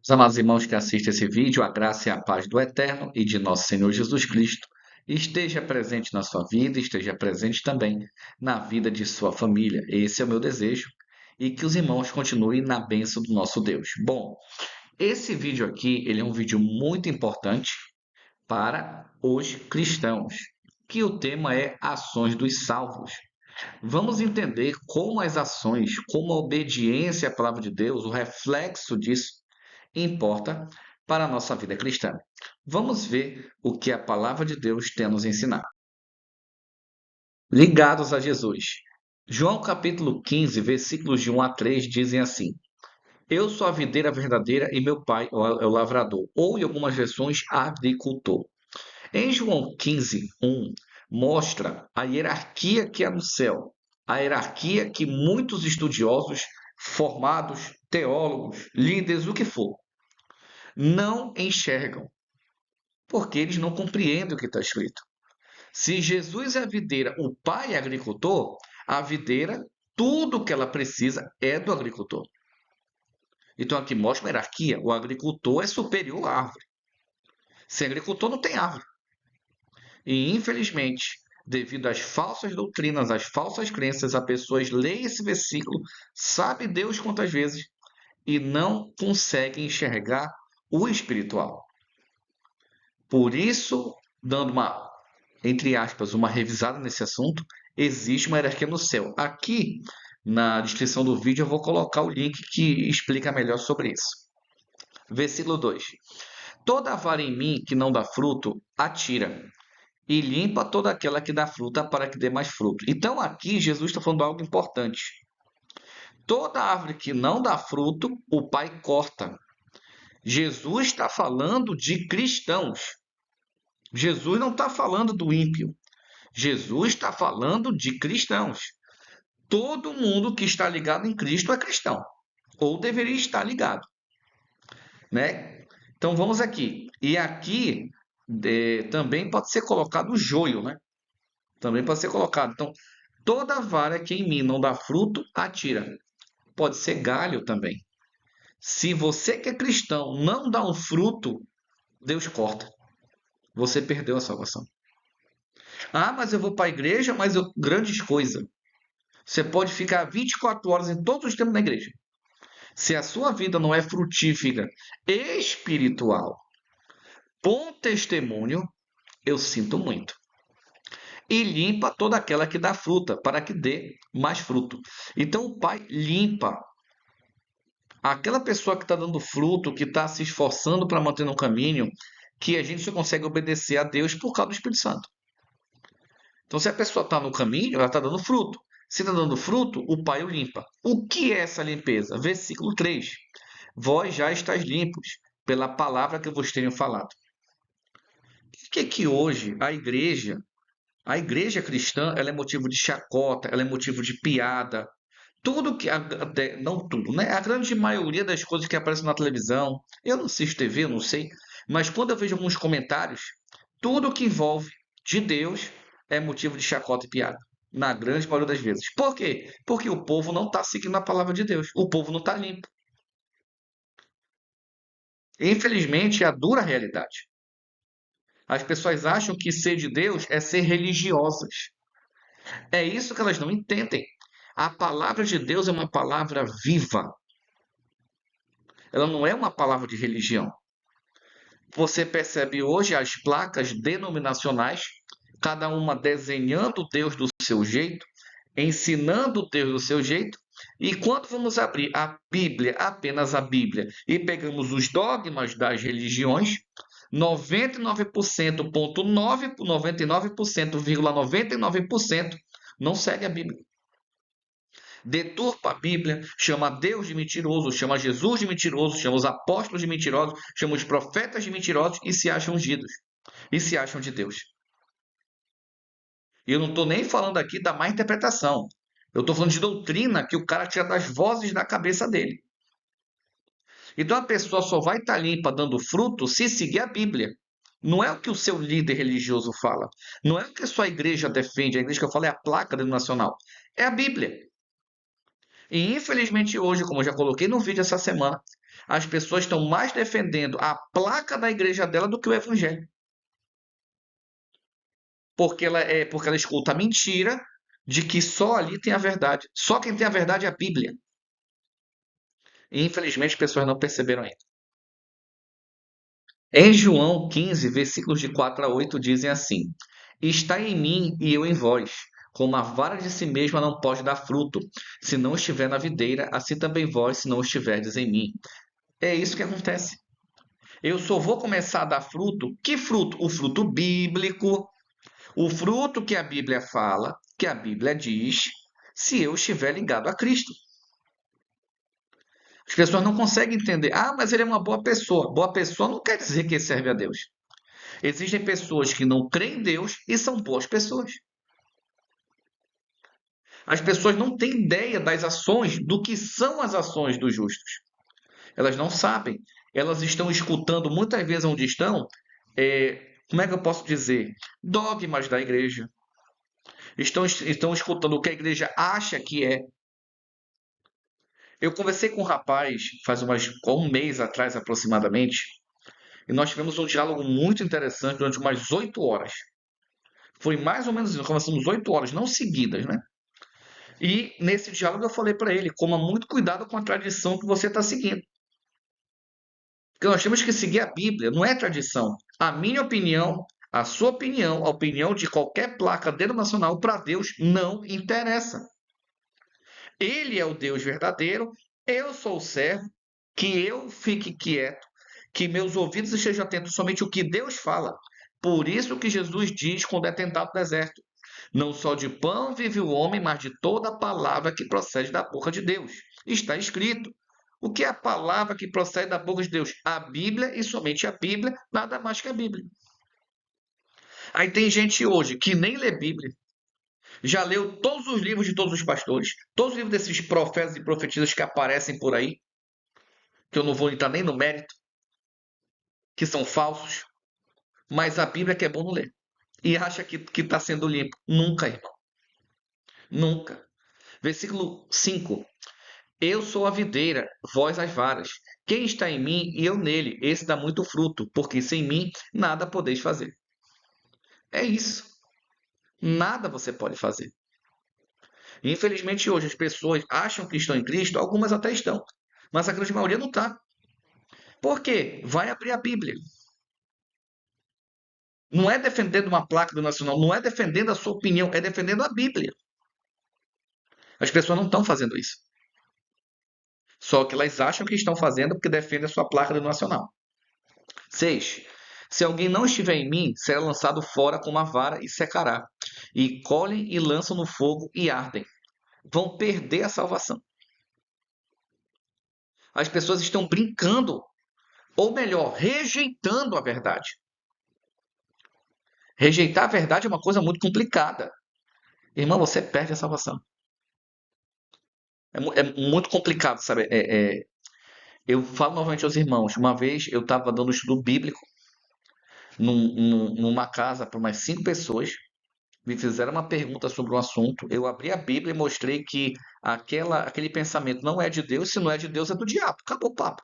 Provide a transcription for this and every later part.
Os amados irmãos que assistem esse vídeo, a graça e a paz do Eterno e de nosso Senhor Jesus Cristo esteja presente na sua vida, esteja presente também na vida de sua família. Esse é o meu desejo e que os irmãos continuem na bênção do nosso Deus. Bom, esse vídeo aqui, ele é um vídeo muito importante para os cristãos, que o tema é ações dos salvos. Vamos entender como as ações, como a obediência à palavra de Deus, o reflexo disso, importa para a nossa vida cristã. Vamos ver o que a palavra de Deus tem a nos ensinar. Ligados a Jesus. João capítulo 15, versículos de 1 a 3 dizem assim: Eu sou a videira verdadeira e meu pai é o lavrador, ou em algumas versões, agricultor. Em João 15, 1, mostra a hierarquia que há no céu, a hierarquia que muitos estudiosos, formados, teólogos, líderes, o que for, não enxergam, porque eles não compreendem o que está escrito. Se Jesus é a videira, o pai é agricultor, a videira, tudo o que ela precisa é do agricultor. Então aqui mostra uma hierarquia. O agricultor é superior à árvore. Sem agricultor não tem árvore. E infelizmente, devido às falsas doutrinas, às falsas crenças, as pessoas leem esse versículo, sabe Deus quantas vezes, e não conseguem enxergar o espiritual. Por isso, dando uma, entre aspas, uma revisada nesse assunto, existe uma hierarquia no céu. Aqui, na descrição do vídeo, eu vou colocar o link que explica melhor sobre isso. Versículo 2. Toda vara em mim que não dá fruto, atira, e limpa toda aquela que dá fruta para que dê mais fruto. Então aqui Jesus está falando algo importante. Toda árvore que não dá fruto, o Pai corta. Jesus está falando de cristãos. Jesus não está falando do ímpio. Jesus está falando de cristãos. Todo mundo que está ligado em Cristo é cristão, ou deveria estar ligado, né? Então vamos aqui. E aqui também pode ser colocado o joio, né? Também pode ser colocado. Então, toda vara que em mim não dá fruto, atira. Pode ser galho também. Se você que é cristão não dá um fruto, Deus corta. Você perdeu a salvação. Ah, mas eu vou para a igreja, mas grandes coisas. Você pode ficar 24 horas em todos os tempos na igreja. Se a sua vida não é frutífera, espiritual, bom testemunho, eu sinto muito. E limpa toda aquela que dá fruta, para que dê mais fruto. Então o Pai limpa aquela pessoa que está dando fruto, que está se esforçando para manter no caminho, que a gente só consegue obedecer a Deus por causa do Espírito Santo. Então, se a pessoa está no caminho, ela está dando fruto. Se está dando fruto, o Pai o limpa. O que é essa limpeza? Versículo 3. Vós já estáis limpos pela palavra que eu vos tenho falado. Por que hoje a igreja cristã, ela é motivo de chacota, ela é motivo de piada, tudo que, não tudo, né? A grande maioria das coisas que aparecem na televisão, eu não assisto TV, eu não sei, mas quando eu vejo alguns comentários, tudo que envolve de Deus é motivo de chacota e piada. Na grande maioria das vezes. Por quê? Porque o povo não está seguindo a palavra de Deus. O povo não está limpo. Infelizmente, é a dura realidade. As pessoas acham que ser de Deus é ser religiosas. É isso que elas não entendem. A palavra de Deus é uma palavra viva. Ela não é uma palavra de religião. Você percebe hoje as placas denominacionais, cada uma desenhando Deus do seu jeito, ensinando Deus do seu jeito, e quando vamos abrir a Bíblia, apenas a Bíblia, e pegamos os dogmas das religiões, 99%, 99%, não segue a Bíblia. Deturpa a Bíblia, chama Deus de mentiroso, chama Jesus de mentiroso, chama os apóstolos de mentirosos, chama os profetas de mentirosos e se acham ungidos. E se acham de Deus. E eu não estou nem falando aqui da má interpretação. Eu estou falando de doutrina que o cara tira das vozes da cabeça dele. Então a pessoa só vai estar limpa dando fruto se seguir a Bíblia. Não é o que o seu líder religioso fala. Não é o que a sua igreja defende. A igreja que eu falo é a placa denominacional. É a Bíblia. E infelizmente hoje, como eu já coloquei no vídeo essa semana, As pessoas estão mais defendendo a placa da igreja dela do que o evangelho. Porque ela escuta a mentira de que só ali tem a verdade. Só quem tem a verdade é a Bíblia. E infelizmente as pessoas não perceberam ainda. Em João 15, versículos de 4 a 8, dizem assim: Está em mim e eu em vós. Como a vara de si mesma não pode dar fruto, se não estiver na videira, assim também vós, se não estiverdes em mim. É isso que acontece. Eu só vou começar a dar fruto. Que fruto? O fruto bíblico, o fruto que a Bíblia fala, que a Bíblia diz, se eu estiver ligado a Cristo. As pessoas não conseguem entender. Ah, mas ele é uma boa pessoa. Boa pessoa não quer dizer que ele serve a Deus. Existem pessoas que não creem em Deus e são boas pessoas. As pessoas não têm ideia das ações, do que são as ações dos justos. Elas não sabem. Elas estão escutando muitas vezes onde estão, como é que eu posso dizer? Dogmas da igreja. Estão escutando o que a igreja acha que é. Eu conversei com um rapaz faz um mês atrás aproximadamente, e nós tivemos um diálogo muito interessante durante umas 8 horas. Foi mais ou menos isso, nós conversamos 8 horas, não seguidas, né? E nesse diálogo eu falei para ele: coma muito cuidado com a tradição que você está seguindo. Porque nós temos que seguir a Bíblia, não é tradição. A minha opinião, a sua opinião, a opinião de qualquer placa denominacional para Deus não interessa. Ele é o Deus verdadeiro, eu sou o servo, que eu fique quieto, que meus ouvidos estejam atentos somente ao que Deus fala. Por isso que Jesus diz quando é tentado no deserto: não só de pão vive o homem, mas de toda a palavra que procede da boca de Deus. Está escrito. O que é a palavra que procede da boca de Deus? A Bíblia e somente a Bíblia, nada mais que a Bíblia. Aí tem gente hoje que nem lê Bíblia, já leu todos os livros de todos os pastores, todos os livros desses profetas e profetisas que aparecem por aí, que eu não vou entrar nem no mérito, que são falsos, mas a Bíblia que é bom não ler. E acha que está sendo limpo. Nunca, irmão. Nunca. Versículo 5. Eu sou a videira, vós as varas. Quem está em mim e eu nele, esse dá muito fruto, porque sem mim nada podeis fazer. É isso. Nada você pode fazer. Infelizmente, hoje as pessoas acham que estão em Cristo, algumas até estão, mas a grande maioria não está. Por quê? Vai abrir a Bíblia. Não é defendendo uma placa do Nacional, não é defendendo a sua opinião, é defendendo a Bíblia. As pessoas não estão fazendo isso. Só que elas acham que estão fazendo porque defendem a sua placa do Nacional. 6. Se alguém não estiver em mim, será lançado fora com uma vara e secará. E colhem e lançam no fogo e ardem. Vão perder a salvação. As pessoas estão brincando, ou melhor, rejeitando a verdade. Rejeitar a verdade é uma coisa muito complicada. Irmão, você perde a salvação. É muito complicado, sabe? Eu falo novamente aos irmãos. Uma vez eu estava dando estudo bíblico numa casa para umas 5 pessoas. Me fizeram uma pergunta sobre um assunto. Eu abri a Bíblia e mostrei que aquele pensamento não é de Deus. Se não é de Deus, é do diabo. Acabou o papo.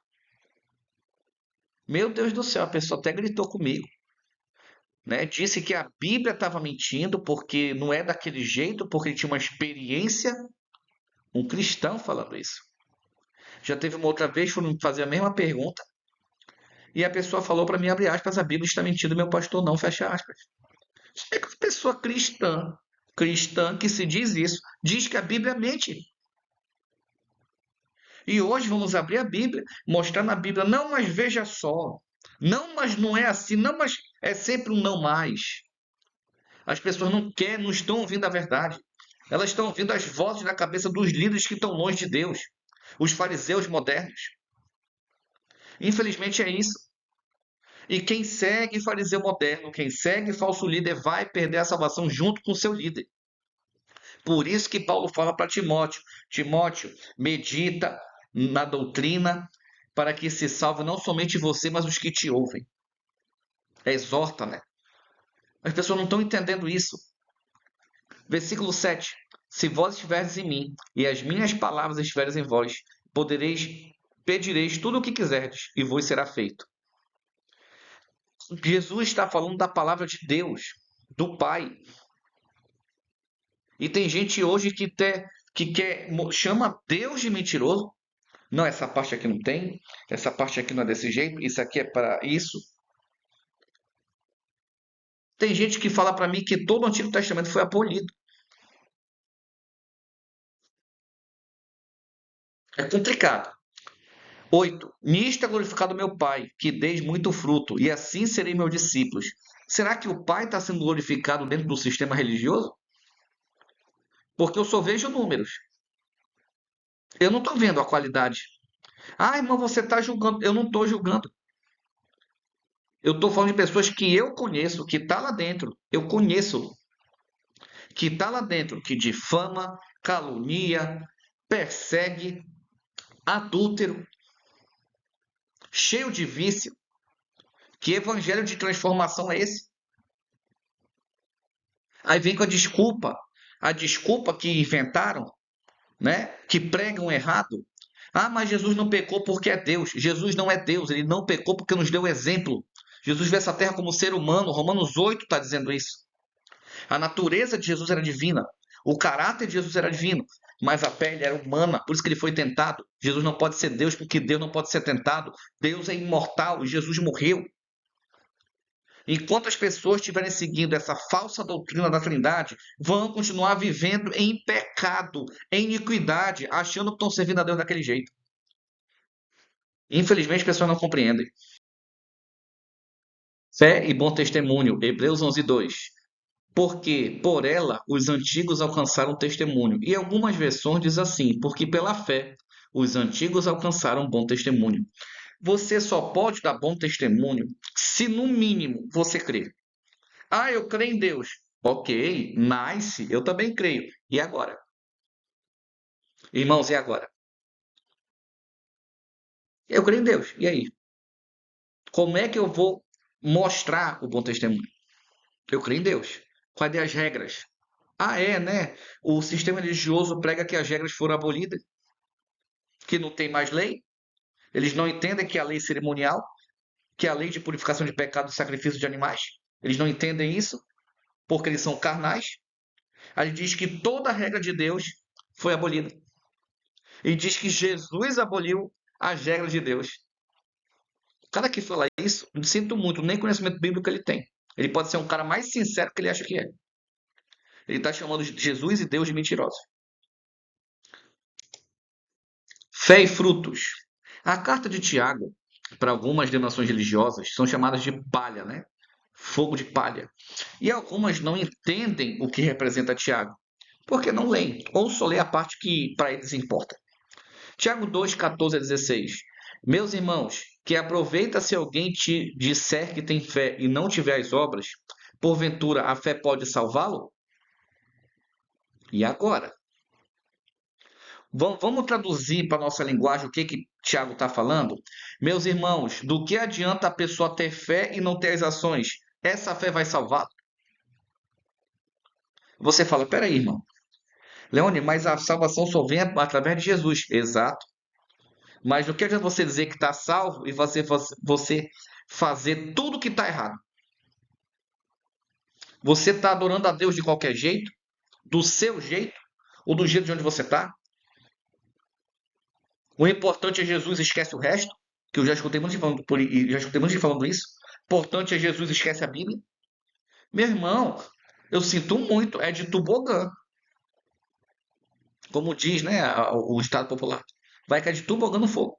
Meu Deus do céu, a pessoa até gritou comigo. Né? Disse que a Bíblia estava mentindo porque não é daquele jeito, porque ele tinha uma experiência. Um cristão falando isso. Já teve uma outra vez, foram me fazer a mesma pergunta, e a pessoa falou para mim, abre aspas, a Bíblia está mentindo, meu pastor não, fecha aspas. É que a pessoa cristã que se diz isso, diz que a Bíblia mente. E hoje vamos abrir a Bíblia, mostrar na Bíblia, não, mas veja só, não, mas não é assim, não, mas é sempre um não mais. As pessoas não querem, não estão ouvindo a verdade. Elas estão ouvindo as vozes na cabeça dos líderes que estão longe de Deus, os fariseus modernos. Infelizmente é isso. E quem segue fariseu moderno, quem segue falso líder, vai perder a salvação junto com o seu líder. Por isso que Paulo fala para Timóteo: Timóteo, medita na doutrina para que se salve não somente você, mas os que te ouvem. Exorta, né? As pessoas não estão entendendo isso. Versículo 7. Se vós estiveres em mim e as minhas palavras estiverem em vós, podereis pedireis tudo o que quiserdes, e vos será feito. Jesus está falando da palavra de Deus, do Pai. E tem gente hoje chama Deus de mentiroso. Não, essa parte aqui não tem, essa parte aqui não é desse jeito, isso aqui é para isso. Tem gente que fala para mim que todo o Antigo Testamento foi abolido. É complicado. 8. Nisto é glorificado meu Pai, que deis muito fruto, e assim serei meus discípulos. Será que o Pai está sendo glorificado dentro do sistema religioso? Porque eu só vejo números. Eu não estou vendo a qualidade. Ah, irmão, você está julgando. Eu não estou julgando. Eu estou falando de pessoas que eu conheço, que está lá dentro. Eu conheço. Que está lá dentro, que difama, calunia, persegue, adúltero, cheio de vício. Que evangelho de transformação é esse? Aí vem com a desculpa que inventaram, né? Que pregam errado. Ah, mas Jesus não pecou porque é Deus. Jesus não é Deus, ele não pecou porque nos deu exemplo. Jesus veio essa terra como ser humano. Romanos 8 está dizendo isso. A natureza de Jesus era divina. O caráter de Jesus era divino. Mas a pele era humana, por isso que ele foi tentado. Jesus não pode ser Deus porque Deus não pode ser tentado. Deus é imortal e Jesus morreu. Enquanto as pessoas estiverem seguindo essa falsa doutrina da Trindade, vão continuar vivendo em pecado, em iniquidade, achando que estão servindo a Deus daquele jeito. Infelizmente, as pessoas não compreendem. Fé e bom testemunho, Hebreus 11:2. Porque por ela os antigos alcançaram testemunho. E algumas versões diz assim: porque pela fé os antigos alcançaram bom testemunho. Você só pode dar bom testemunho se no mínimo você crer. Ah, eu creio em Deus. Ok, nice, eu também creio. E agora? Irmãos, e agora? Eu creio em Deus. E aí? Como é que eu vou mostrar o bom testemunho? Eu creio em Deus. Quais as regras? Ah, é, né? O sistema religioso prega que as regras foram abolidas, que não tem mais lei. Eles não entendem que a lei cerimonial, que a lei de purificação de pecado e sacrifício de animais. Eles não entendem isso, porque eles são carnais. Aí diz que toda a regra de Deus foi abolida. E diz que Jesus aboliu as regras de Deus. O cara que fala isso, eu sinto muito, nem conhecimento bíblico ele tem. Ele pode ser um cara mais sincero que ele acha que é. Ele está chamando Jesus e Deus de mentirosos. Fé e frutos. A carta de Tiago, para algumas denominações religiosas, são chamadas de palha, né? Fogo de palha. E algumas não entendem o que representa Tiago, porque não leem, ou só lê a parte que para eles importa. Tiago 2, 14 a 16. Meus irmãos, que aproveita se alguém te disser que tem fé e não tiver as obras, porventura a fé pode salvá-lo? E agora? Vamos traduzir para a nossa linguagem o que Tiago está falando? Meus irmãos, do que adianta a pessoa ter fé e não ter as ações? Essa fé vai salvá-lo? Você fala, peraí, irmão. Leone, mas a salvação só vem através de Jesus. Exato. Mas do que adianta você dizer que está salvo e você fazer tudo que está errado? Você está adorando a Deus de qualquer jeito? Do seu jeito? Ou do jeito de onde você está? O importante é Jesus, esquece o resto? Que eu já escutei muita gente falando isso. O importante é Jesus, esquece a Bíblia? Meu irmão, eu sinto muito, é de tobogã. Como diz, né, o ditado popular. Vai cair de tobogã no fogo.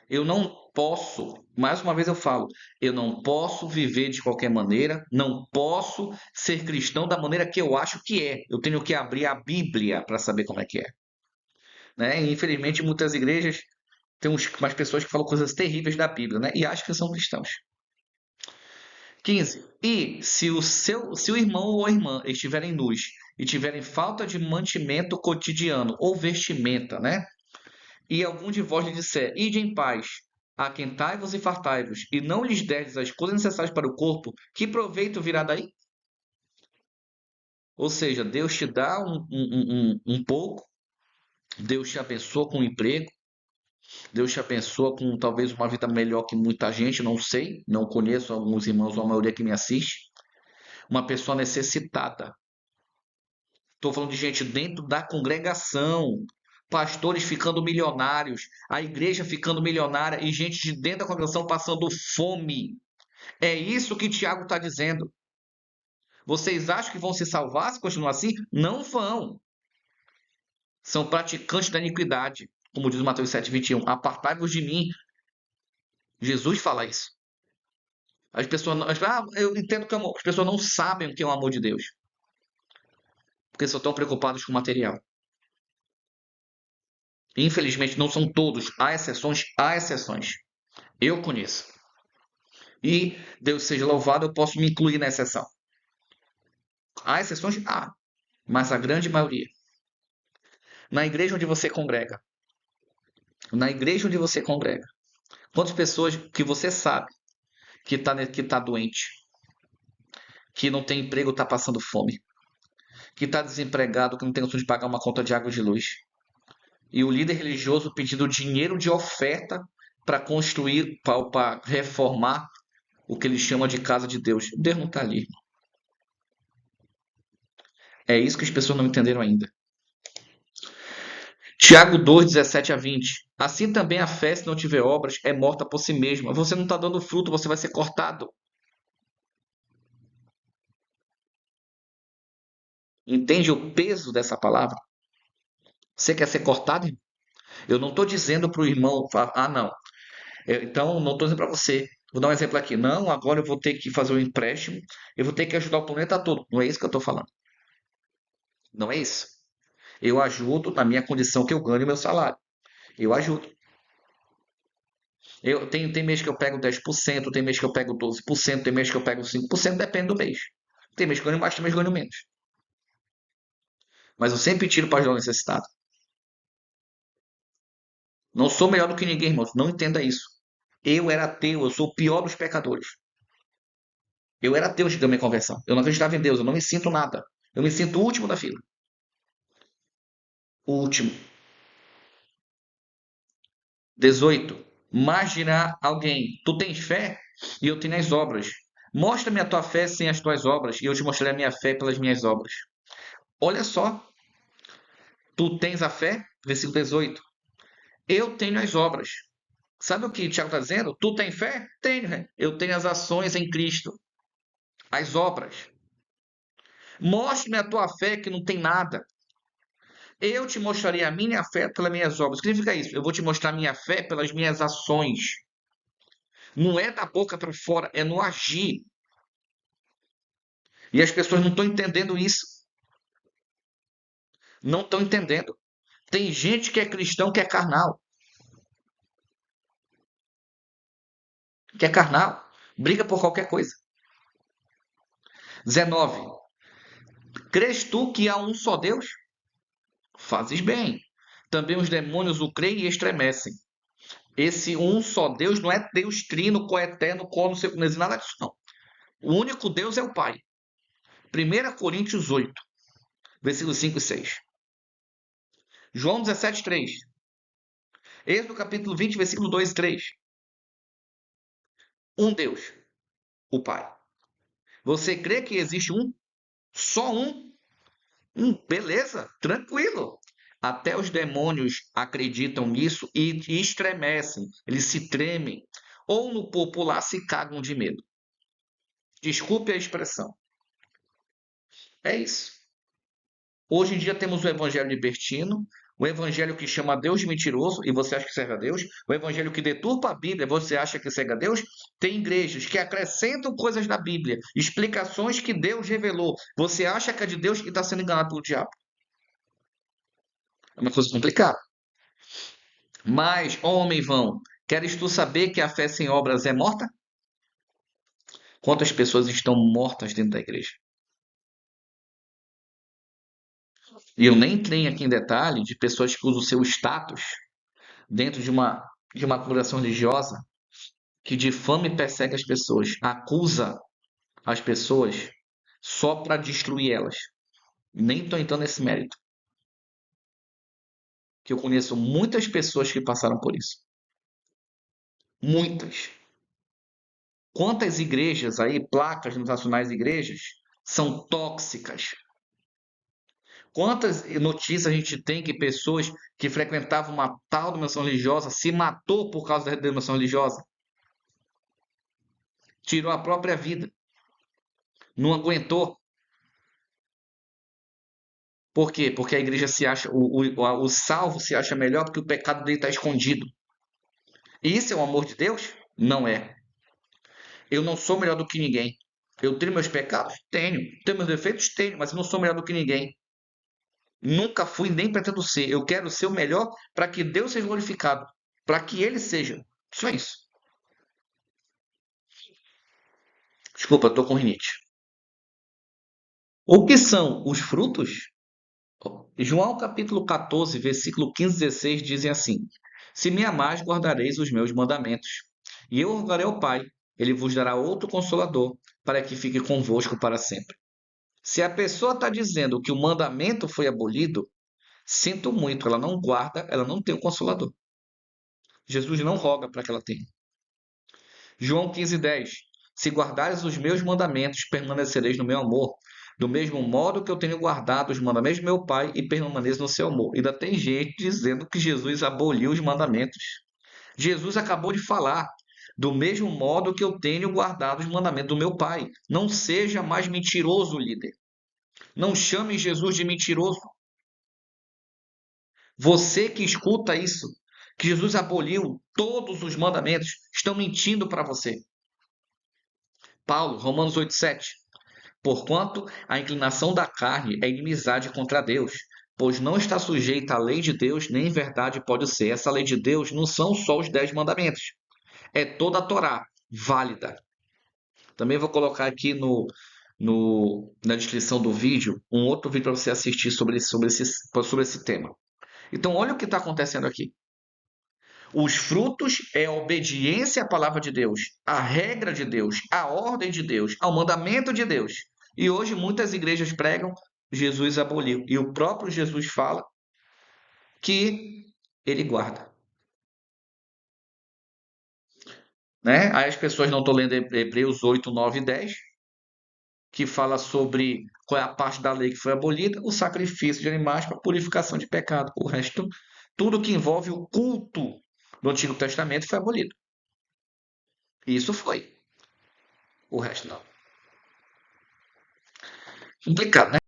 Eu não posso, mais uma vez eu falo, eu não posso viver de qualquer maneira, não posso ser cristão da maneira que eu acho que é. Eu tenho que abrir a Bíblia para saber como é que é. Né? E, infelizmente, em muitas igrejas tem umas pessoas que falam coisas terríveis da Bíblia, né? E acham que são cristãos. 15. E se o irmão ou a irmã estiverem nus e tiverem falta de mantimento cotidiano ou vestimenta, né? E algum de vós lhe disser, ide em paz, aquentai-vos e fartai-vos, e não lhes derdes as coisas necessárias para o corpo, que proveito virá daí? Ou seja, Deus te dá um pouco, Deus te abençoa com um emprego, Deus te abençoa com talvez uma vida melhor que muita gente, não sei, não conheço alguns irmãos ou a maioria que me assiste. Uma pessoa necessitada. Estou falando de gente dentro da congregação, pastores ficando milionários, a igreja ficando milionária e gente de dentro da congregação passando fome. É isso que Tiago está dizendo. Vocês acham que vão se salvar se continuar assim? Não vão. São praticantes da iniquidade, como diz Mateus 7:21. Apartai-vos de mim. Jesus fala isso. As pessoas, eu entendo que as pessoas não sabem o que é o amor de Deus, porque só estão preocupados com o material. Infelizmente, não são todos. Há exceções, há exceções. Eu conheço. E Deus seja louvado, eu posso me incluir na exceção. Há exceções? Há. Mas a grande maioria. Na igreja onde você congrega. Na igreja onde você congrega. Quantas pessoas que você sabe que tá doente, que não tem emprego, está passando fome, que está desempregado, que não tem condições de pagar uma conta de água e de luz. E o líder religioso pedindo dinheiro de oferta para construir, para reformar o que ele chama de casa de Deus. Deus não está ali. É isso que as pessoas não entenderam ainda. Tiago 2, 17-20. Assim também a fé, se não tiver obras, é morta por si mesma. Você não está dando fruto, você vai ser cortado. Entende o peso dessa palavra? Você quer ser cortado? Eu não estou dizendo para o irmão, não. Então, não estou dizendo para você. Vou dar um exemplo aqui. Não, agora eu vou ter que fazer um empréstimo, eu vou ter que ajudar o planeta todo. Não é isso que eu estou falando. Não é isso. Eu ajudo na minha condição que eu ganho meu salário. Eu ajudo. Tem mês que eu pego 10%, tem mês que eu pego 12%, tem mês que eu pego 5%, depende do mês. Tem mês que eu ganho mais, tem mês que eu ganho menos. Mas eu sempre tiro para ajudar o necessitado. Não sou melhor do que ninguém, irmãos. Não entenda isso. Eu era ateu, eu sou o pior dos pecadores. Eu era ateu antes da minha conversão. Eu não acreditava em Deus, eu não me sinto nada. Eu me sinto o último da fila. O último. 18. Mas dirá alguém: Tu tens fé e eu tenho as obras. Mostra-me a tua fé sem as tuas obras, e eu te mostrarei a minha fé pelas minhas obras. Olha só, tu tens a fé? Versículo 18. Eu tenho as obras. Sabe o que o Tiago está dizendo? Tu tens fé? Tenho. Né? Eu tenho as ações em Cristo, as obras. Mostre-me a tua fé que não tem nada. Eu te mostrarei a minha fé pelas minhas obras. O que significa isso? Eu vou te mostrar a minha fé pelas minhas ações. Não é da boca para fora, é no agir. E as pessoas não estão entendendo isso. Não estão entendendo. Tem gente que é cristão que é carnal. Que é carnal. Briga por qualquer coisa. 19. Crês tu que há um só Deus? Fazes bem. Também os demônios o creem e estremecem. Esse um só Deus não é Deus trino, coeterno, não sei, não é nada disso, não. O único Deus é o Pai. 1 Coríntios 8, versículos 5 e 6. João 17, 3. Êxodo capítulo 20, versículo 2 e 3. Um Deus, o Pai. Você crê que existe um? Só um? Beleza, tranquilo. Até os demônios acreditam nisso e estremecem, eles se tremem. Ou no popular se cagam de medo. Desculpe a expressão. É isso. Hoje em dia temos o evangelho libertino, o evangelho que chama Deus de mentiroso e você acha que serve a Deus, o evangelho que deturpa a Bíblia e você acha que serve a Deus. Tem igrejas que acrescentam coisas na Bíblia, explicações que Deus revelou. Você acha que é de Deus e está sendo enganado pelo diabo. É uma coisa complicada. Mas, homem vão, queres tu saber que a fé sem obras é morta? Quantas pessoas estão mortas dentro da igreja? E eu nem entrei aqui em detalhe de pessoas que usam o seu status dentro de uma congregação religiosa que difama e persegue as pessoas, acusa as pessoas só para destruir elas. Nem estou entrando nesse mérito. que eu conheço muitas pessoas que passaram por isso. Muitas. Quantas igrejas aí, placas nos nacionais de igrejas, são tóxicas? Quantas notícias a gente tem que pessoas que frequentavam uma tal denominação religiosa se matou por causa da denominação religiosa? Tirou a própria vida. Não aguentou. Por quê? Porque a igreja se acha, o salvo se acha melhor porque o pecado dele está escondido. E isso é o amor de Deus? Não é. Eu não sou melhor do que ninguém. Eu tenho meus pecados? Tenho. Tenho meus defeitos? Tenho, mas eu não sou melhor do que ninguém. Nunca fui nem pretendo ser. Eu quero ser o melhor para que Deus seja glorificado. Para que Ele seja. Só isso. Desculpa, estou com rinite. O que são os frutos? João capítulo 14, versículo 15 e 16 dizem assim: Se me amais, guardareis os meus mandamentos. E eu rogarei ao Pai, ele vos dará outro consolador, para que fique convosco para sempre. Se a pessoa está dizendo que o mandamento foi abolido, sinto muito, ela não guarda, ela não tem o consolador. Jesus não roga para que ela tenha. João 15:10. Se guardares os meus mandamentos, permanecereis no meu amor. Do mesmo modo que eu tenho guardado os mandamentos do meu Pai e permaneço no seu amor. Ainda tem gente dizendo que Jesus aboliu os mandamentos. Jesus acabou de falar. Do mesmo modo que eu tenho guardado os mandamentos do meu Pai. Não seja mais mentiroso, líder. Não chame Jesus de mentiroso. Você que escuta isso, que Jesus aboliu todos os mandamentos, estão mentindo para você. Paulo, Romanos 8:7. Porquanto a inclinação da carne é inimizade contra Deus, pois não está sujeita à lei de Deus, nem em verdade pode ser. Essa lei de Deus não são só os 10 mandamentos, é toda a Torá, válida. Também vou colocar aqui na descrição do vídeo um outro vídeo para você assistir sobre esse tema. Então, olha o que está acontecendo aqui. Os frutos é a obediência à palavra de Deus, à regra de Deus, à ordem de Deus, ao mandamento de Deus. E hoje muitas igrejas pregam Jesus aboliu. E o próprio Jesus fala que ele guarda. Né? Aí as pessoas não estão lendo Hebreus 8, 9 e 10, que fala sobre qual é a parte da lei que foi abolida, o sacrifício de animais para purificação de pecado. O resto, tudo que envolve o culto do Antigo Testamento foi abolido. Isso foi. O resto não. Complicado, né?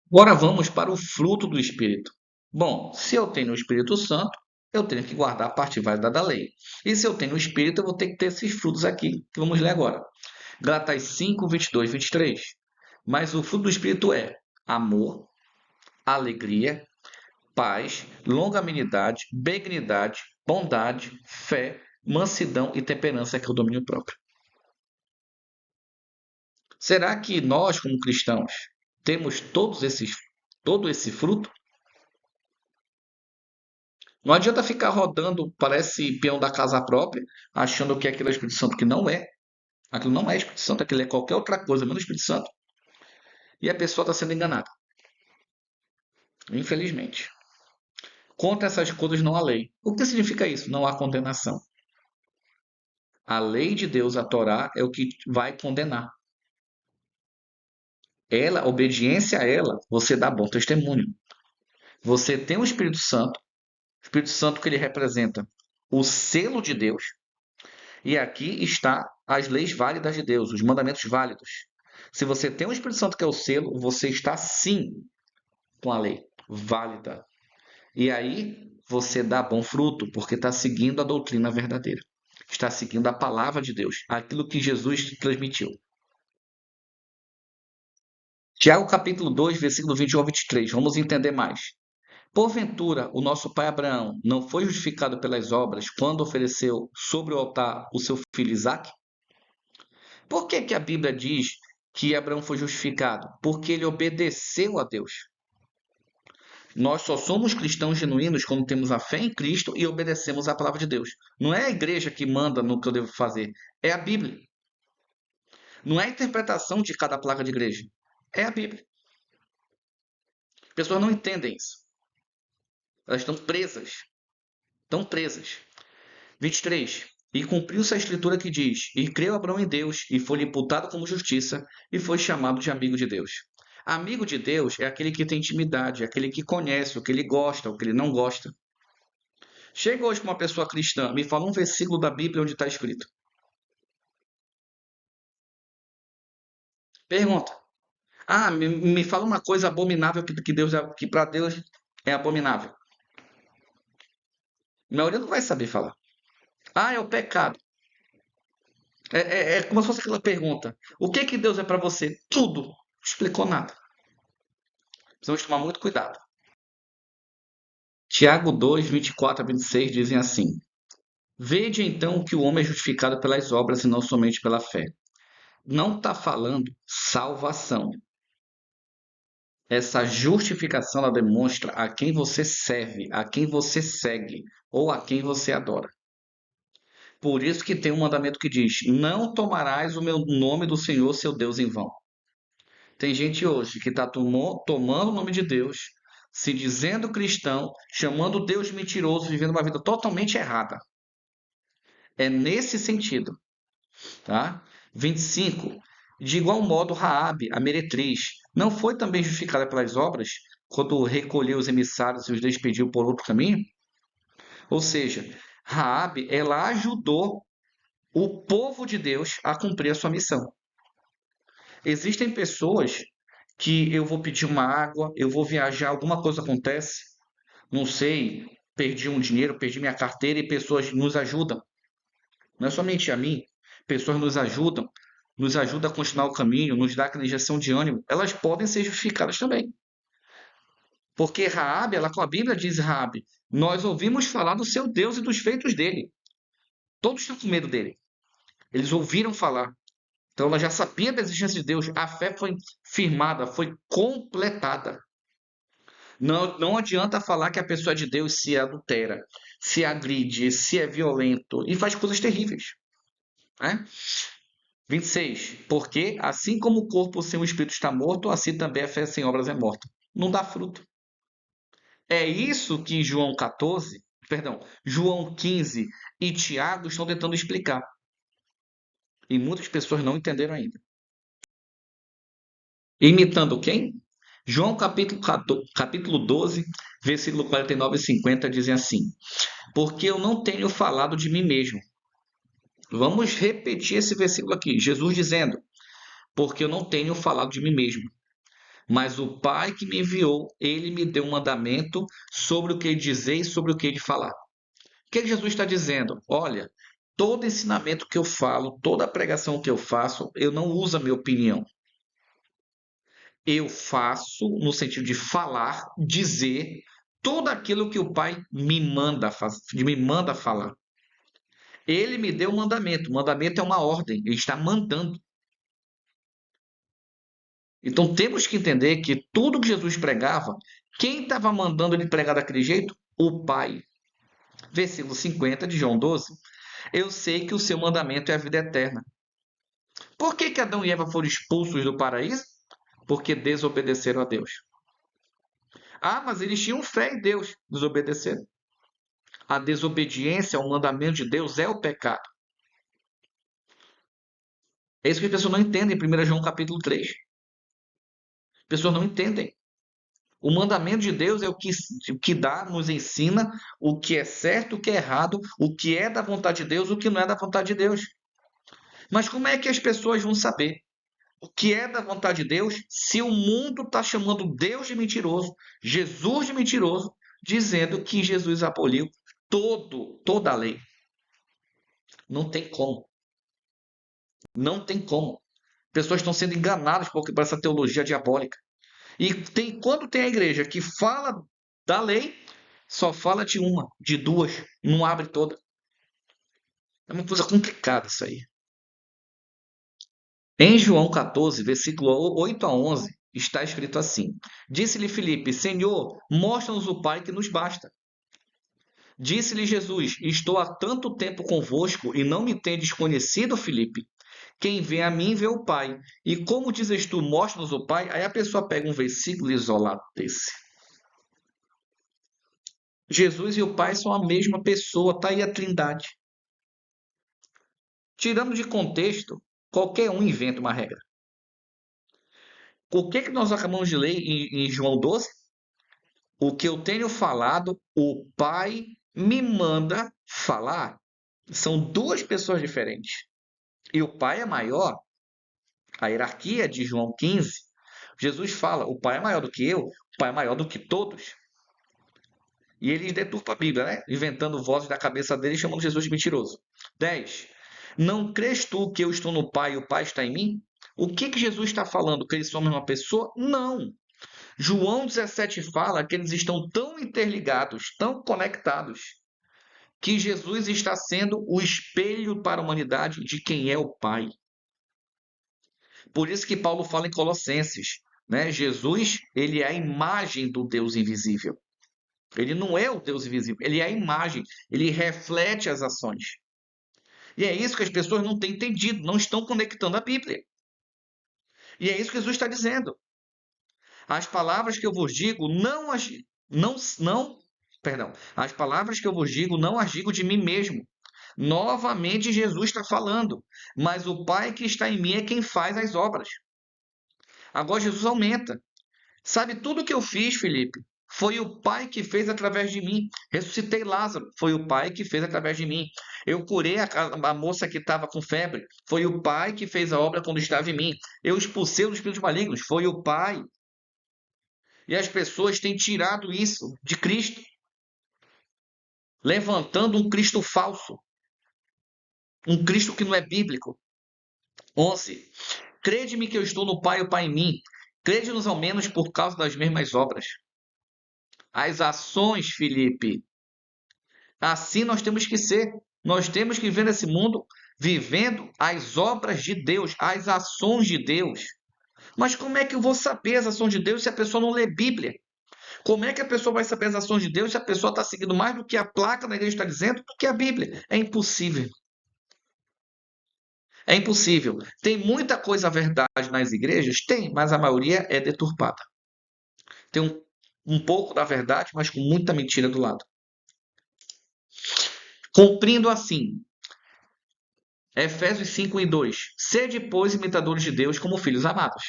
Agora vamos para o fruto do Espírito. Bom, se eu tenho o Espírito Santo, eu tenho que guardar a parte válida da lei. E se eu tenho o Espírito, eu vou ter que ter esses frutos aqui, que vamos ler agora. Gálatas 5, 22, 23. Mas o fruto do Espírito é amor, alegria, paz, longanimidade, benignidade, bondade, fé, mansidão e temperança, que é o domínio próprio. Será que nós, como cristãos, temos todo esse fruto? Não adianta ficar rodando, parece peão da casa própria, achando que aquilo é Espírito Santo, que não é. Aquilo não é Espírito Santo, aquilo é qualquer outra coisa, menos Espírito Santo. E a pessoa está sendo enganada. Infelizmente. Contra essas coisas não há lei. O que significa isso? Não há condenação. A lei de Deus, a Torá, é o que vai condenar. Ela, obediência a ela, você dá bom testemunho. Você tem o Espírito Santo que ele representa o selo de Deus, e aqui está as leis válidas de Deus, os mandamentos válidos. Se você tem o Espírito Santo que é o selo, você está sim com a lei válida. E aí você dá bom fruto, porque está seguindo a doutrina verdadeira. Está seguindo a palavra de Deus, aquilo que Jesus transmitiu. Tiago capítulo 2, versículo 21 ao 23. Vamos entender mais. Porventura, o nosso pai Abraão não foi justificado pelas obras quando ofereceu sobre o altar o seu filho Isaque? Por que a Bíblia diz que Abraão foi justificado? Porque ele obedeceu a Deus. Nós só somos cristãos genuínos quando temos a fé em Cristo e obedecemos à palavra de Deus. Não é a igreja que manda no que eu devo fazer, é a Bíblia. Não é a interpretação de cada placa de igreja, é a Bíblia. As pessoas não entendem isso. Elas estão presas. Estão presas. 23. E cumpriu-se a escritura que diz: E creu Abraão em Deus, e foi-lhe imputado como justiça, e foi chamado de amigo de Deus. Amigo de Deus é aquele que tem intimidade, é aquele que conhece o que ele gosta, o que ele não gosta. Chega hoje com uma pessoa cristã, me fala um versículo da Bíblia onde está escrito. Pergunta. Ah, me fala uma coisa abominável que Deus que para Deus é abominável. A maioria não vai saber falar. Ah, é o pecado. É como se fosse aquela pergunta. O que que Deus é para você? Tudo. Não explicou nada. Precisamos tomar muito cuidado. Tiago 2, 24 a 26 dizem assim: Vede então que o homem é justificado pelas obras e não somente pela fé. Não está falando salvação. Essa justificação ela demonstra a quem você serve, a quem você segue ou a quem você adora. Por isso que tem um mandamento que diz: Não tomarás o meu nome do Senhor, seu Deus, em vão. Tem gente hoje que está tomando o nome de Deus, se dizendo cristão, chamando Deus de mentiroso, vivendo uma vida totalmente errada. É nesse sentido, tá? 25. De igual modo, Raabe, a meretriz, não foi também justificada pelas obras, quando recolheu os emissários e os despediu por outro caminho? Ou seja, Raabe, ela ajudou o povo de Deus a cumprir a sua missão. Existem pessoas que eu vou pedir uma água, eu vou viajar, alguma coisa acontece, não sei, perdi um dinheiro, perdi minha carteira e pessoas nos ajudam. Não é somente a mim, pessoas nos ajudam a continuar o caminho, nos dá aquela injeção de ânimo. Elas podem ser justificadas também. Porque Raabe, ela com a Bíblia diz Raabe, nós ouvimos falar do seu Deus e dos feitos dele. Todos estão com medo dele. Eles ouviram falar. Então ela já sabia da existência de Deus. A fé foi firmada, foi completada. Não adianta falar que a pessoa é de Deus se adultera, se agride, se é violento e faz coisas terríveis. Né? 26. Porque, assim como o corpo sem o espírito está morto, assim também a fé sem obras é morta. Não dá fruto. É isso que João 15 e Tiago estão tentando explicar. E muitas pessoas não entenderam ainda. Imitando quem? João capítulo 12, versículo 49 e 50 dizem assim: Porque eu não tenho falado de mim mesmo. Vamos repetir esse versículo aqui. Jesus dizendo: Porque eu não tenho falado de mim mesmo. Mas o Pai que me enviou, ele me deu um mandamento sobre o que dizer e sobre o que falar. O que Jesus está dizendo? Olha, todo ensinamento que eu falo, toda pregação que eu faço, eu não uso a minha opinião. Eu faço no sentido de falar, dizer tudo aquilo que o Pai me manda falar. Ele me deu um mandamento. O mandamento é uma ordem. Ele está mandando. Então temos que entender que tudo que Jesus pregava, quem estava mandando ele pregar daquele jeito? O Pai. Versículo 50 de João 12. Eu sei que o seu mandamento é a vida eterna. Por que Adão e Eva foram expulsos do paraíso? Porque desobedeceram a Deus. Ah, mas eles tinham fé em Deus, desobedeceram. A desobediência ao mandamento de Deus é o pecado. É isso que as pessoas não entendem em 1 João capítulo 3. As pessoas não entendem. O mandamento de Deus é o que dá, nos ensina o que é certo, o que é errado, o que é da vontade de Deus, o que não é da vontade de Deus. Mas como é que as pessoas vão saber o que é da vontade de Deus se o mundo está chamando Deus de mentiroso, Jesus de mentiroso, dizendo que Jesus aboliu toda a lei? Não tem como. Não tem como. Pessoas estão sendo enganadas por essa teologia diabólica. E quando tem a igreja que fala da lei, só fala de uma, de duas, não abre toda. É uma coisa complicada isso aí. Em João 14, versículo 8 a 11, está escrito assim: Disse-lhe Filipe: Senhor, mostra-nos o Pai que nos basta. Disse-lhe Jesus: Estou há tanto tempo convosco e não me tendes conhecido, Filipe? Quem vê a mim vê o Pai. E como dizes tu, mostra-nos o Pai? Aí a pessoa pega um versículo isolado desse. Jesus e o Pai são a mesma pessoa, está aí a Trindade. Tirando de contexto, qualquer um inventa uma regra. O que nós acabamos de ler em João 12? O que eu tenho falado, o Pai me manda falar. São duas pessoas diferentes. E o Pai é maior. A hierarquia de João 15, Jesus fala: o Pai é maior do que eu, o Pai é maior do que todos. E ele deturpa a Bíblia, né? Inventando vozes da cabeça dele e chamando Jesus de mentiroso. 10. Não crês tu que eu estou no Pai e o Pai está em mim? O que Jesus está falando? Que eles são a mesma pessoa? Não. João 17 fala que eles estão tão interligados, tão conectados, que Jesus está sendo o espelho para a humanidade de quem é o Pai. Por isso que Paulo fala em Colossenses, né? Jesus, ele é a imagem do Deus invisível. Ele não é o Deus invisível, ele é a imagem, ele reflete as ações. E é isso que as pessoas não têm entendido, não estão conectando a Bíblia. E é isso que Jesus está dizendo. As palavras que eu vos digo, perdão, as palavras que eu vos digo, não as digo de mim mesmo. Novamente Jesus está falando, mas o Pai que está em mim é quem faz as obras. Agora Jesus aumenta. Sabe, tudo que eu fiz, Felipe, foi o Pai que fez através de mim. Ressuscitei Lázaro, foi o Pai que fez através de mim. Eu curei a moça que estava com febre, foi o Pai que fez a obra quando estava em mim. Eu expulsei os espíritos malignos, foi o Pai. E as pessoas têm tirado isso de Cristo, levantando um Cristo falso, um Cristo que não é bíblico. 11. Crede-me que eu estou no Pai e o Pai em mim. Crede-nos ao menos por causa das mesmas obras. As ações, Felipe. Assim nós temos que ser. Nós temos que viver nesse mundo vivendo as obras de Deus, as ações de Deus. Mas como é que eu vou saber as ações de Deus se a pessoa não lê Bíblia? Como é que a pessoa vai saber as ações de Deus se a pessoa está seguindo mais do que a placa da igreja está dizendo do que a Bíblia? É impossível. É impossível. Tem muita coisa verdade nas igrejas? Tem, mas a maioria é deturpada. Tem um pouco da verdade, mas com muita mentira do lado. Cumprindo assim, Efésios 5:2. Sede, pois, imitadores de Deus como filhos amados.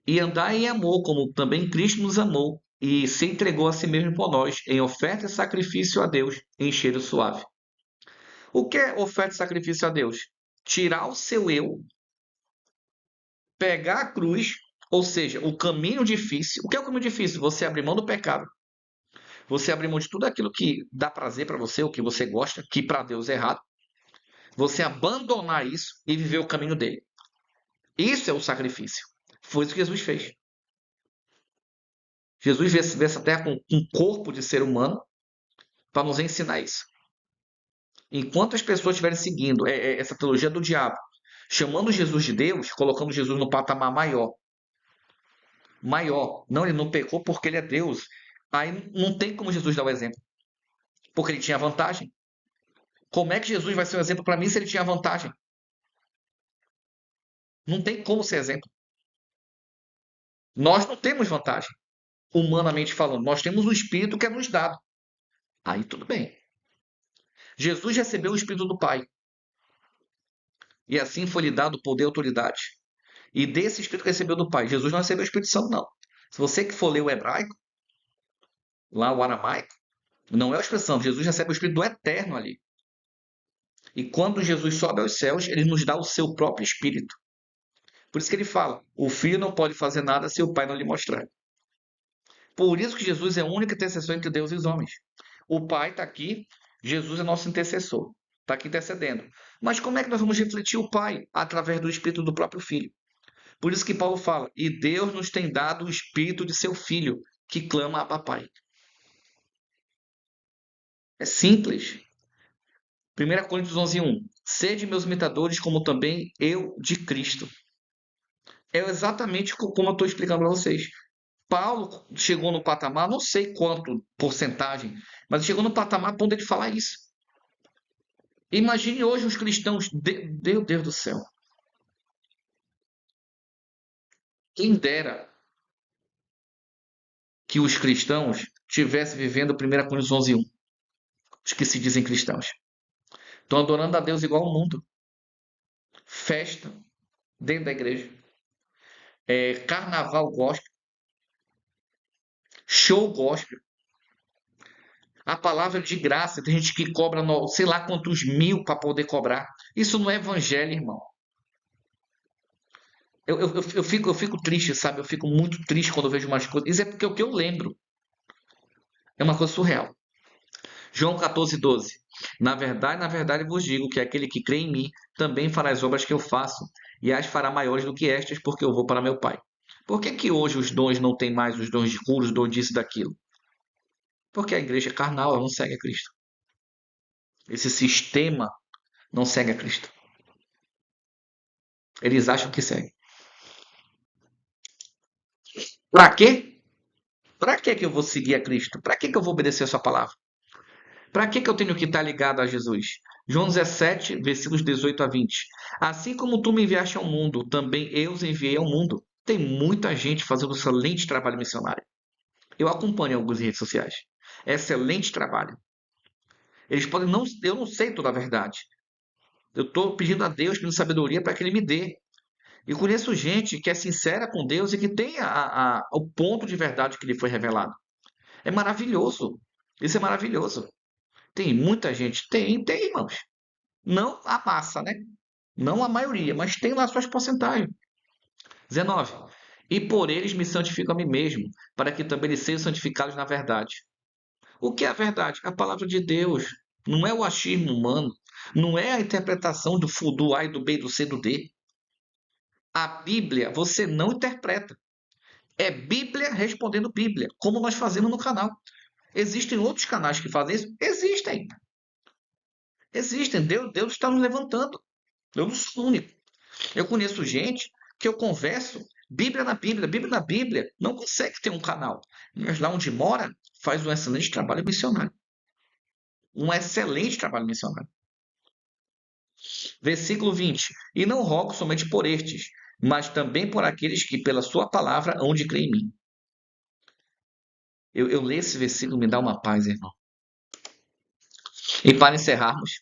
E andai em amor, como também Cristo nos amou e se entregou a si mesmo por nós, em oferta e sacrifício a Deus, em cheiro suave. O que é oferta e sacrifício a Deus? Tirar o seu eu, pegar a cruz, ou seja, o caminho difícil. O que é o caminho difícil? Você abrir mão do pecado. Você abrir mão de tudo aquilo que dá prazer para você, o que você gosta, que para Deus é errado. Você abandonar isso e viver o caminho dele. Isso é o sacrifício. Foi isso que Jesus fez. Jesus veio essa terra com um corpo de ser humano para nos ensinar isso. Enquanto as pessoas estiverem seguindo essa teologia do diabo, chamando Jesus de Deus, colocando Jesus no patamar maior. Maior. Não, ele não pecou porque ele é Deus. Aí não tem como Jesus dar o exemplo. Porque ele tinha vantagem. Como é que Jesus vai ser um exemplo para mim se ele tinha vantagem? Não tem como ser exemplo. Nós não temos vantagem, humanamente falando. Nós temos o Espírito que é nos dado. Aí tudo bem. Jesus recebeu o Espírito do Pai. E assim foi lhe dado poder e autoridade. E desse Espírito que recebeu do Pai. Jesus não recebeu o Espírito Santo, não. Se você que for ler o hebraico, lá o aramaico, não é a expressão. Jesus recebe o Espírito do Eterno ali. E quando Jesus sobe aos céus, ele nos dá o seu próprio Espírito. Por isso que ele fala, o Filho não pode fazer nada se o Pai não lhe mostrar. Por isso que Jesus é a única intercessor entre Deus e os homens. O Pai está aqui, Jesus é nosso intercessor. Está aqui intercedendo. Mas como é que nós vamos refletir o Pai? Através do Espírito do próprio Filho. Por isso que Paulo fala, e Deus nos tem dado o Espírito de seu Filho, que clama a Pai. É simples. 1 Coríntios 11:1. Sede meus imitadores, como também eu de Cristo. É exatamente como eu estou explicando para vocês. Paulo chegou no patamar, não sei quanto porcentagem, mas chegou no patamar a ponto de falar isso. Imagine hoje os cristãos, meu Deus do céu. Quem dera que os cristãos estivessem vivendo 1 Coríntios 11:1. Os que se dizem cristãos. Estão adorando a Deus igual ao mundo. Festa dentro da igreja. Carnaval gospel. Show gospel. A palavra é de graça. Tem gente que cobra sei lá quantos mil para poder cobrar. Isso não é evangelho, irmão. Eu fico triste, sabe? Eu fico muito triste quando eu vejo umas coisas. Isso é porque é o que eu lembro. É uma coisa surreal. João 14:12. Na verdade vos digo que aquele que crê em mim também fará as obras que eu faço, e as fará maiores do que estas, porque eu vou para meu Pai. Por que hoje os dons não têm mais os dons de cura, os dons disso e daquilo? Porque a igreja é carnal, ela não segue a Cristo. Esse sistema não segue a Cristo. Eles acham que segue. Para quê? Para que eu vou seguir a Cristo? Para que eu vou obedecer a sua palavra? Para que eu tenho que estar ligado a Jesus? João 17, versículos 18-20. Assim como tu me enviaste ao mundo, também eu os enviei ao mundo. Tem muita gente fazendo excelente trabalho missionário. Eu acompanho algumas redes sociais. Excelente trabalho. Eles podem não, eu não sei toda a verdade. Eu estou pedindo a Deus, pedindo sabedoria para que Ele me dê. E conheço gente que é sincera com Deus e que tem o ponto de verdade que lhe foi revelado. É maravilhoso. Isso é maravilhoso. Tem muita gente. Tem, irmãos. Não a massa, né? Não a maioria, mas tem lá suas porcentagens. 19. E por eles me santifico a mim mesmo, para que também eles sejam santificados na verdade. O que é a verdade? A palavra de Deus. Não é o achismo humano. Não é a interpretação do A e do B e do C e do D. A Bíblia você não interpreta. É Bíblia respondendo Bíblia, como nós fazemos no canal. Existem outros canais que fazem isso? Existem. Existem. Deus está nos levantando. Eu não sou o único. Eu conheço gente que eu converso, Bíblia na Bíblia, Bíblia na Bíblia, não consegue ter um canal. Mas lá onde mora, faz um excelente trabalho missionário. Um excelente trabalho missionário. Versículo 20. E não rogo somente por estes, mas também por aqueles que pela sua palavra hão de crer em mim. Eu leio esse versículo, me dá uma paz, irmão. E para encerrarmos,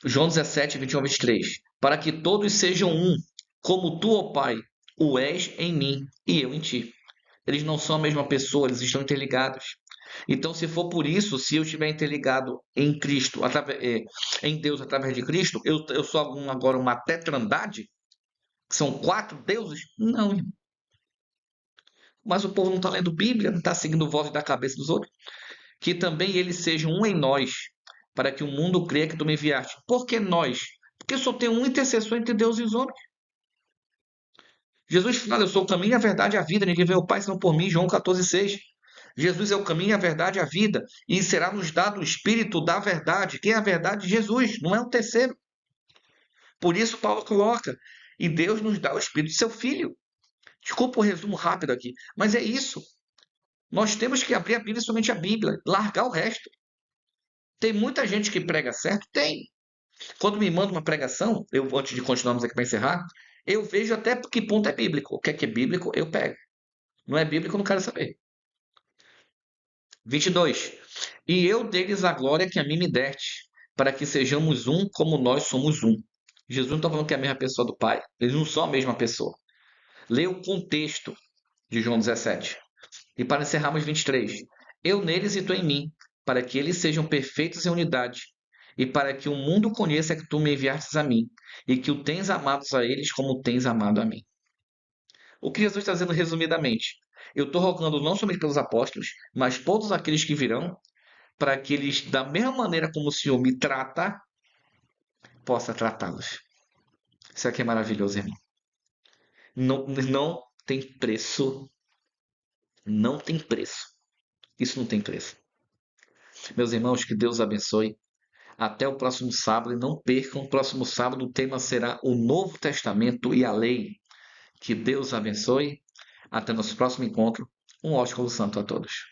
João 17, 21-23. Para que todos sejam um, como tu, ó Pai, o és em mim e eu em ti. Eles não são a mesma pessoa, eles estão interligados. Então, se for por isso, se eu estiver interligado em Cristo, em Deus através de Cristo, eu sou agora uma tetrandade? Que são 4 deuses? Não, irmão. Mas o povo não está lendo Bíblia, não está seguindo voz da cabeça dos outros. Que também eles sejam um em nós, para que o mundo creia que tu me enviaste. Por que nós? Porque só tem um intercessor entre Deus e os homens. Jesus fala, eu sou o caminho, a verdade e a vida. Ninguém vê o Pai senão por mim. João 14,6. Jesus é o caminho, a verdade e a vida. E será nos dado o Espírito da verdade. Quem é a verdade? Jesus, não é um terceiro. Por isso Paulo coloca, e Deus nos dá o Espírito de seu Filho. Desculpa o resumo rápido aqui, mas é isso. Nós temos que abrir a Bíblia, somente a Bíblia, largar o resto. Tem muita gente que prega certo? Tem. Quando me manda uma pregação, antes de continuarmos aqui para encerrar, eu vejo até que ponto é bíblico. O que é bíblico, eu pego. Não é bíblico, eu não quero saber. 22. E eu deles a glória que a mim me deste, para que sejamos um como nós somos um. Jesus não está falando que é a mesma pessoa do Pai. Eles não são a mesma pessoa. Leia o contexto de João 17. E para encerrarmos 23. Eu neles e tu em mim, para que eles sejam perfeitos em unidade, e para que o mundo conheça que tu me enviastes a mim, e que o tens amado a eles como tens amado a mim. O que Jesus está dizendo resumidamente? Eu estou rogando não somente pelos apóstolos, mas todos aqueles que virão, para que eles, da mesma maneira como o Senhor me trata, possa tratá-los. Isso aqui é maravilhoso, irmão. Não tem preço. Não tem preço. Isso não tem preço. Meus irmãos, que Deus abençoe. Até o próximo sábado. E não percam, o próximo sábado o tema será o Novo Testamento e a Lei. Que Deus abençoe. Até nosso próximo encontro. Um ósculo santo a todos.